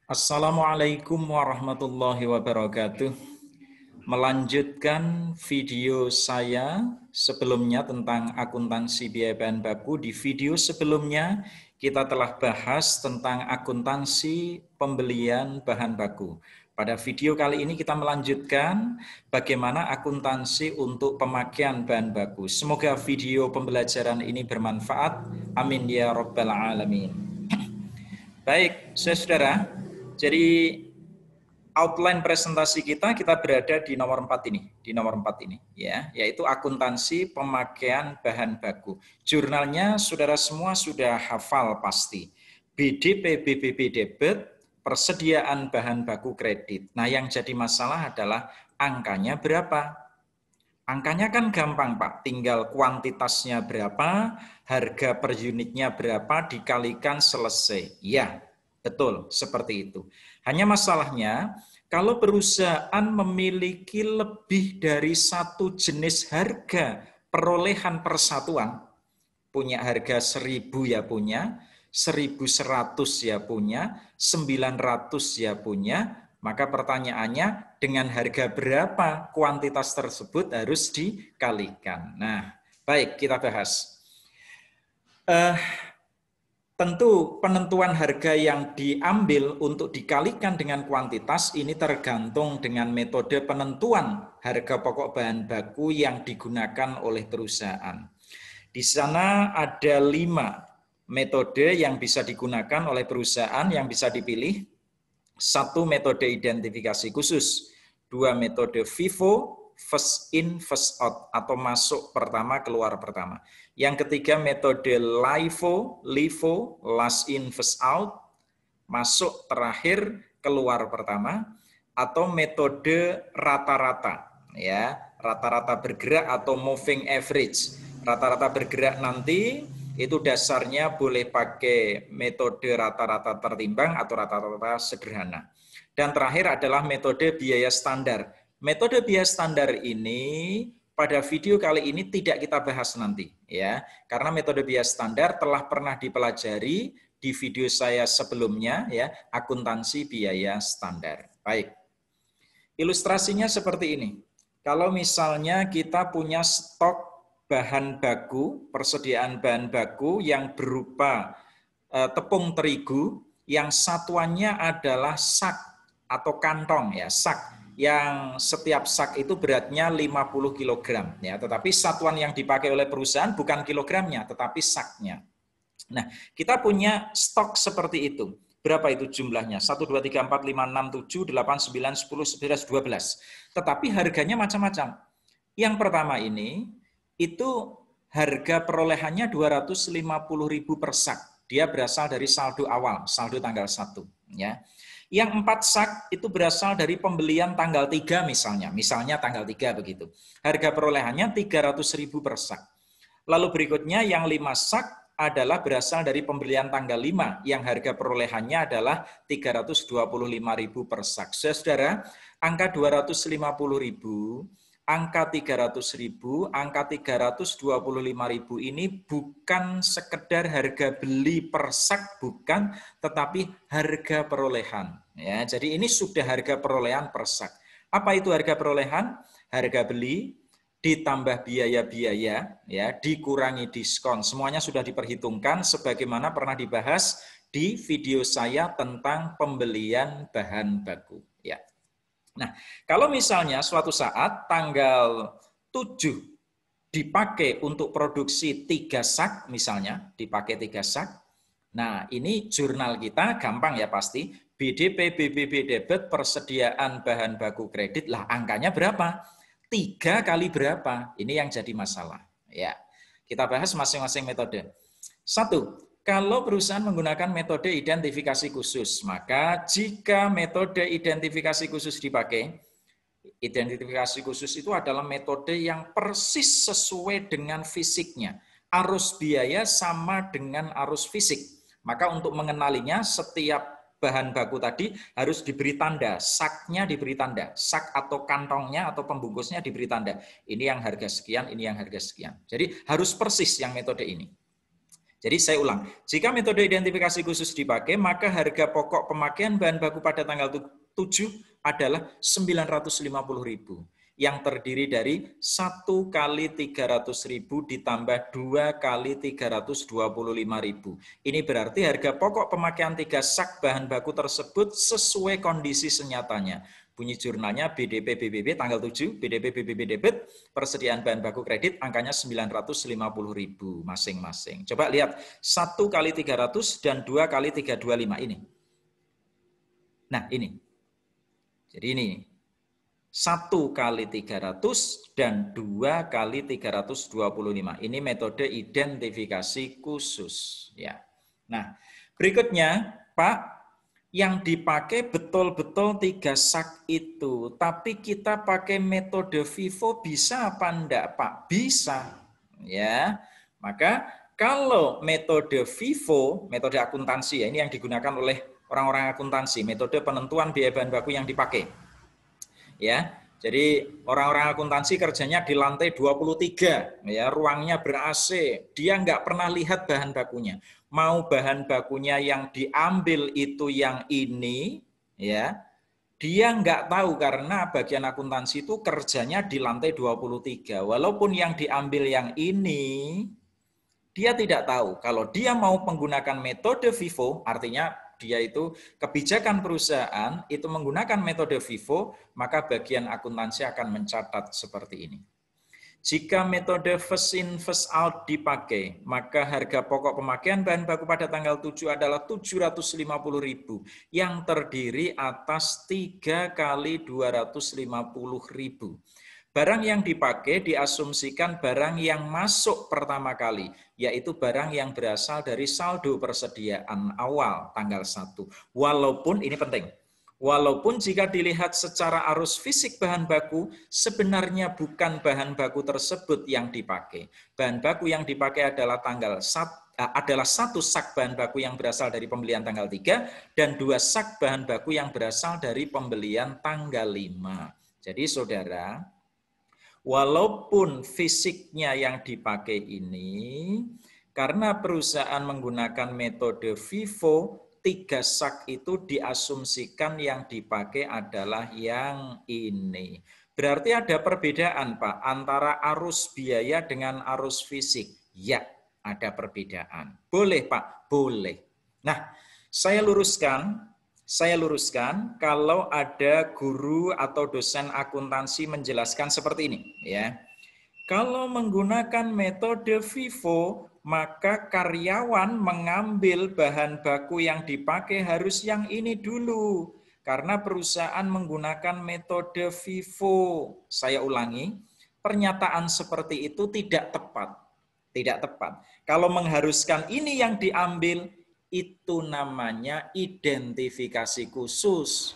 Assalamualaikum warahmatullahi wabarakatuh. Melanjutkan video saya sebelumnya tentang akuntansi biaya bahan baku. Di video sebelumnya kita telah bahas tentang akuntansi pembelian bahan baku. Pada video kali ini kita melanjutkan bagaimana akuntansi untuk pemakaian bahan baku. Semoga video pembelajaran ini bermanfaat. Amin ya rabbal alamin. Baik, saudara, jadi outline presentasi kita berada di nomor 4 ini, ya, yaitu akuntansi pemakaian bahan baku. Jurnalnya saudara semua sudah hafal pasti. BDP, BBB debit, persediaan bahan baku kredit. Nah, yang jadi masalah adalah angkanya berapa? Angkanya kan gampang, Pak. Tinggal kuantitasnya berapa, harga per unitnya berapa, dikalikan selesai. Ya, betul, seperti itu. Hanya masalahnya, kalau perusahaan memiliki lebih dari satu jenis harga perolehan persatuan, punya harga 1.000 ya punya, 1.100 ya punya, 900 ya punya, maka pertanyaannya dengan harga berapa kuantitas tersebut harus dikalikan. Nah, baik kita bahas. Tentu penentuan harga yang diambil untuk dikalikan dengan kuantitas ini tergantung dengan metode penentuan harga pokok bahan baku yang digunakan oleh perusahaan. Di sana ada 5 metode yang bisa digunakan oleh perusahaan yang bisa dipilih. 1 metode identifikasi khusus, 2 metode FIFO, first in, first out, atau masuk pertama, keluar pertama. Yang ketiga metode LIFO, last in, first out, masuk terakhir, keluar pertama, atau metode rata-rata, ya, rata-rata bergerak atau moving average. Rata-rata bergerak nanti itu dasarnya boleh pakai metode rata-rata tertimbang atau rata-rata sederhana. Dan terakhir adalah metode biaya standar. Metode biaya standar ini pada video kali ini tidak kita bahas nanti, ya, karena metode biaya standar telah pernah dipelajari di video saya sebelumnya, ya, akuntansi biaya standar. Baik, ilustrasinya seperti ini. Kalau misalnya kita punya stok bahan baku, persediaan bahan baku yang berupa tepung terigu, yang satuannya adalah sak atau kantong, ya, sak, yang setiap sak itu beratnya 50 kg, ya, tetapi satuan yang dipakai oleh perusahaan bukan kilogramnya, tetapi saknya. Nah, kita punya stok seperti itu. Berapa itu jumlahnya? 1, 2, 3, 4, 5, 6, 7, 8, 9, 10, 11, 12. Tetapi harganya macam-macam. Yang pertama ini, itu harga perolehannya 250.000 per sak. Dia berasal dari saldo awal, saldo tanggal 1. Ya. Yang 4 sak itu berasal dari pembelian tanggal 3 misalnya. Misalnya tanggal 3 begitu. Harga perolehannya 300.000 per sak. Lalu berikutnya yang 5 sak adalah berasal dari pembelian tanggal 5 yang harga perolehannya adalah 325.000 per sak. Saudara, angka 250.000, angka 300.000, angka 325.000 ini bukan sekedar harga beli per sak, bukan, tetapi harga perolehan. Ya, jadi ini sudah harga perolehan per sak. Apa itu harga perolehan? Harga beli ditambah biaya-biaya, ya, dikurangi diskon. Semuanya sudah diperhitungkan sebagaimana pernah dibahas di video saya tentang pembelian bahan baku, ya. Nah, kalau misalnya suatu saat tanggal 7 dipakai untuk produksi 3 sak misalnya, dipakai 3 sak. Nah, ini jurnal kita gampang ya pasti. BDP, BBB debit, persediaan bahan baku kredit, lah angkanya berapa? 3 kali berapa? Ini yang jadi masalah. Ya, kita bahas masing-masing metode. 1, kalau perusahaan menggunakan metode identifikasi khusus, maka jika metode identifikasi khusus dipakai, identifikasi khusus itu adalah metode yang persis sesuai dengan fisiknya. Arus biaya sama dengan arus fisik. Maka untuk mengenalinya, setiap bahan baku tadi harus diberi tanda, saknya diberi tanda, sak atau kantongnya atau pembungkusnya diberi tanda. Ini yang harga sekian, ini yang harga sekian. Jadi harus persis yang metode ini. Jadi saya ulang, jika metode identifikasi khusus dipakai, maka harga pokok pemakaian bahan baku pada tanggal 7 adalah 950.000 yang terdiri dari 1 kali 300.000 ditambah 2 kali 325.000. Ini berarti harga pokok pemakaian 3 sak bahan baku tersebut sesuai kondisi senyatanya. Bunyi jurnalnya BDP BBB tanggal 7, BDP BBB debit, persediaan bahan baku kredit angkanya 950.000 masing-masing. Coba lihat 1 kali 300 dan 2 kali 325 ini. Nah ini. Jadi ini 1 kali 300 dan 2 kali 325. Ini metode identifikasi khusus. Ya. Nah, berikutnya, Pak, yang dipakai betul-betul 3 sak itu. Tapi kita pakai metode FIFO bisa apa enggak, Pak? Bisa. Ya. Maka kalau metode FIFO, metode akuntansi ya, ini yang digunakan oleh orang-orang akuntansi, metode penentuan biaya bahan baku yang dipakai. Ya, jadi orang-orang akuntansi kerjanya di lantai 23, ya, ruangnya ber-AC, dia nggak pernah lihat bahan bakunya. Mau bahan bakunya yang diambil itu yang ini, ya, dia nggak tahu karena bagian akuntansi itu kerjanya di lantai 23. Walaupun yang diambil yang ini, dia tidak tahu. Kalau dia mau menggunakan metode FIFO, artinya dia itu kebijakan perusahaan itu menggunakan metode FIFO, maka bagian akuntansi akan mencatat seperti ini. Jika metode first in first out dipakai, maka harga pokok pemakaian bahan baku pada tanggal 7 adalah 750.000 yang terdiri atas 3 kali 250.000. Barang yang dipakai diasumsikan barang yang masuk pertama kali, yaitu barang yang berasal dari saldo persediaan awal tanggal 1. Walaupun, ini penting, walaupun jika dilihat secara arus fisik bahan baku, sebenarnya bukan bahan baku tersebut yang dipakai. Bahan baku yang dipakai adalah adalah 1 sak bahan baku yang berasal dari pembelian tanggal 3 dan 2 sak bahan baku yang berasal dari pembelian tanggal 5. Jadi saudara, walaupun fisiknya yang dipakai ini, karena perusahaan menggunakan metode FIFO, 3 sak itu diasumsikan yang dipakai adalah yang ini. Berarti ada perbedaan, Pak, antara arus biaya dengan arus fisik. Ya, ada perbedaan. Boleh, Pak? Boleh. Nah, saya luruskan kalau ada guru atau dosen akuntansi menjelaskan seperti ini, ya. Kalau menggunakan metode FIFO, maka karyawan mengambil bahan baku yang dipakai harus yang ini dulu. Karena perusahaan menggunakan metode FIFO. Saya ulangi, pernyataan seperti itu tidak tepat. Tidak tepat. Kalau mengharuskan ini yang diambil, itu namanya identifikasi khusus.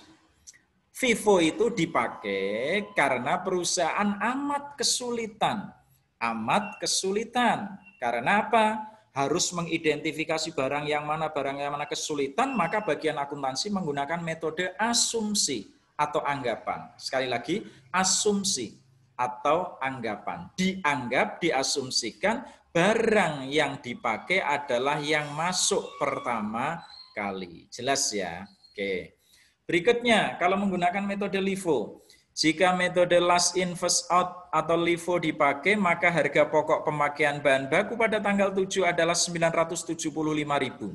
FIFO itu dipakai karena perusahaan amat kesulitan. Amat kesulitan. Karena apa? Harus mengidentifikasi barang yang mana kesulitan, maka bagian akuntansi menggunakan metode asumsi atau anggapan. Sekali lagi, asumsi atau anggapan. Dianggap, diasumsikan barang yang dipakai adalah yang masuk pertama kali. Jelas ya? Oke. Berikutnya, kalau menggunakan metode LIFO. Jika metode last in first out atau LIFO dipakai, maka harga pokok pemakaian bahan baku pada tanggal 7 adalah 975.000.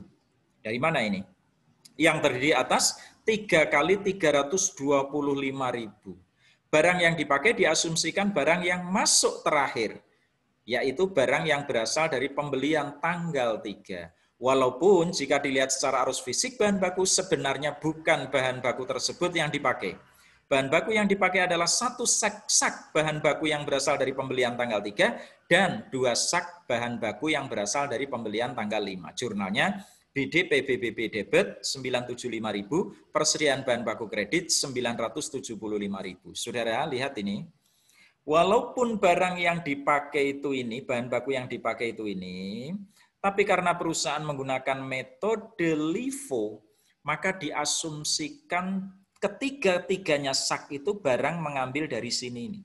Dari mana ini? Yang terdiri atas 3 kali 325.000. Barang yang dipakai diasumsikan barang yang masuk terakhir, yaitu barang yang berasal dari pembelian tanggal 3. Walaupun jika dilihat secara arus fisik bahan baku, sebenarnya bukan bahan baku tersebut yang dipakai. Bahan baku yang dipakai adalah 1 sak bahan baku yang berasal dari pembelian tanggal 3 dan 2 sak bahan baku yang berasal dari pembelian tanggal 5. Jurnalnya BDP BBB debit 975.000, persediaan bahan baku kredit 975.000. Saudara lihat ini. Walaupun barang yang dipakai itu ini, bahan baku yang dipakai itu ini, tapi karena perusahaan menggunakan metode LIFO, maka diasumsikan ketiga-tiganya sak itu barang mengambil dari sini ini.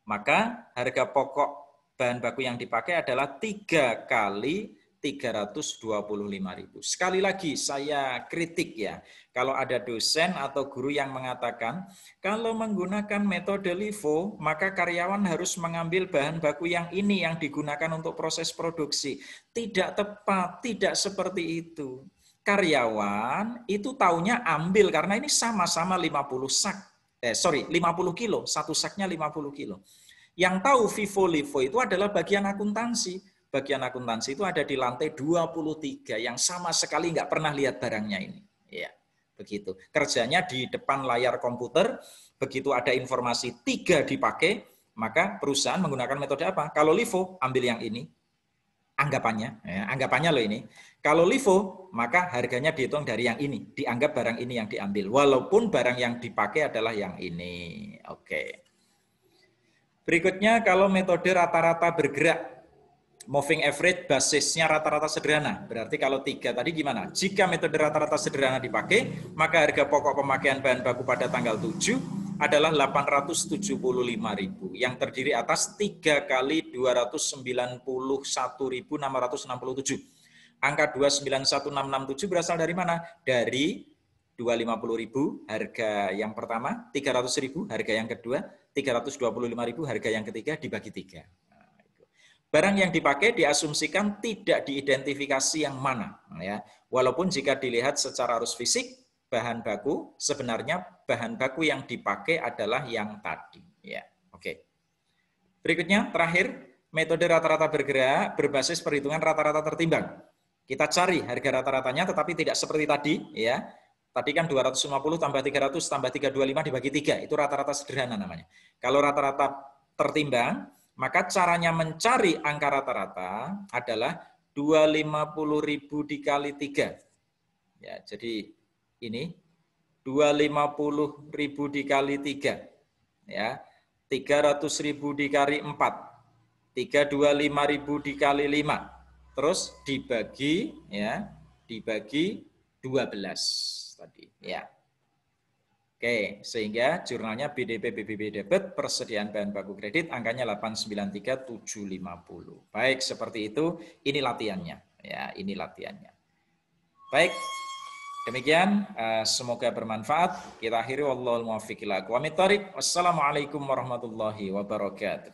Maka harga pokok bahan baku yang dipakai adalah 3 kali 325.000. Sekali lagi saya kritik ya, kalau ada dosen atau guru yang mengatakan kalau menggunakan metode LIFO maka karyawan harus mengambil bahan baku yang ini yang digunakan untuk proses produksi. Tidak tepat, tidak seperti itu. Karyawan itu taunya ambil karena ini sama-sama 50 sak. 50 kilo, satu saknya 50 kilo. Yang tahu FIFO LIFO itu adalah bagian akuntansi. Bagian akuntansi itu ada di lantai 23 yang sama sekali nggak pernah lihat barangnya ini. Ya, begitu. Kerjanya di depan layar komputer, begitu ada informasi 3 dipakai, maka perusahaan menggunakan metode apa? Kalau LIFO, ambil yang ini. Anggapannya, ya, anggapannya loh ini. Kalau LIFO, maka harganya dihitung dari yang ini. Dianggap barang ini yang diambil. Walaupun barang yang dipakai adalah yang ini. Oke. Berikutnya kalau metode rata-rata bergerak. Moving average basisnya rata-rata sederhana. Berarti kalau 3 tadi gimana? Jika metode rata-rata sederhana dipakai, maka harga pokok pemakaian bahan baku pada tanggal 7 adalah 875.000 yang terdiri atas 3 kali 291.667. Angka 291.667 berasal dari mana? Dari 250.000 harga yang pertama, 300.000 harga yang kedua, 325.000 harga yang ketiga dibagi 3. Barang yang dipakai diasumsikan tidak diidentifikasi yang mana, ya. Walaupun jika dilihat secara arus fisik bahan baku, sebenarnya bahan baku yang dipakai adalah yang tadi, ya. Oke. Berikutnya terakhir, metode rata-rata bergerak berbasis perhitungan rata-rata tertimbang. Kita cari harga rata-ratanya, tetapi tidak seperti tadi, ya. Tadi kan 250 tambah 300 tambah 325 dibagi 3, itu rata-rata sederhana namanya. Kalau rata-rata tertimbang, maka caranya mencari angka rata-rata adalah 250.000 dikali 3. Ya, jadi ini 250.000 dikali 3. Ya, 300.000 dikali 4. 325.000 dikali 5. Terus dibagi ya, dibagi 12 tadi, ya. Oke, sehingga jurnalnya BDP BBB debit persediaan bahan baku kredit angkanya 893.750. Baik, seperti itu. Ini latihannya, ya, ini latihannya. Baik, demikian. Semoga bermanfaat. Kita akhiri wallahul muwaffiq ila aqwamit thoriq. Wassalamualaikum warahmatullahi wabarakatuh.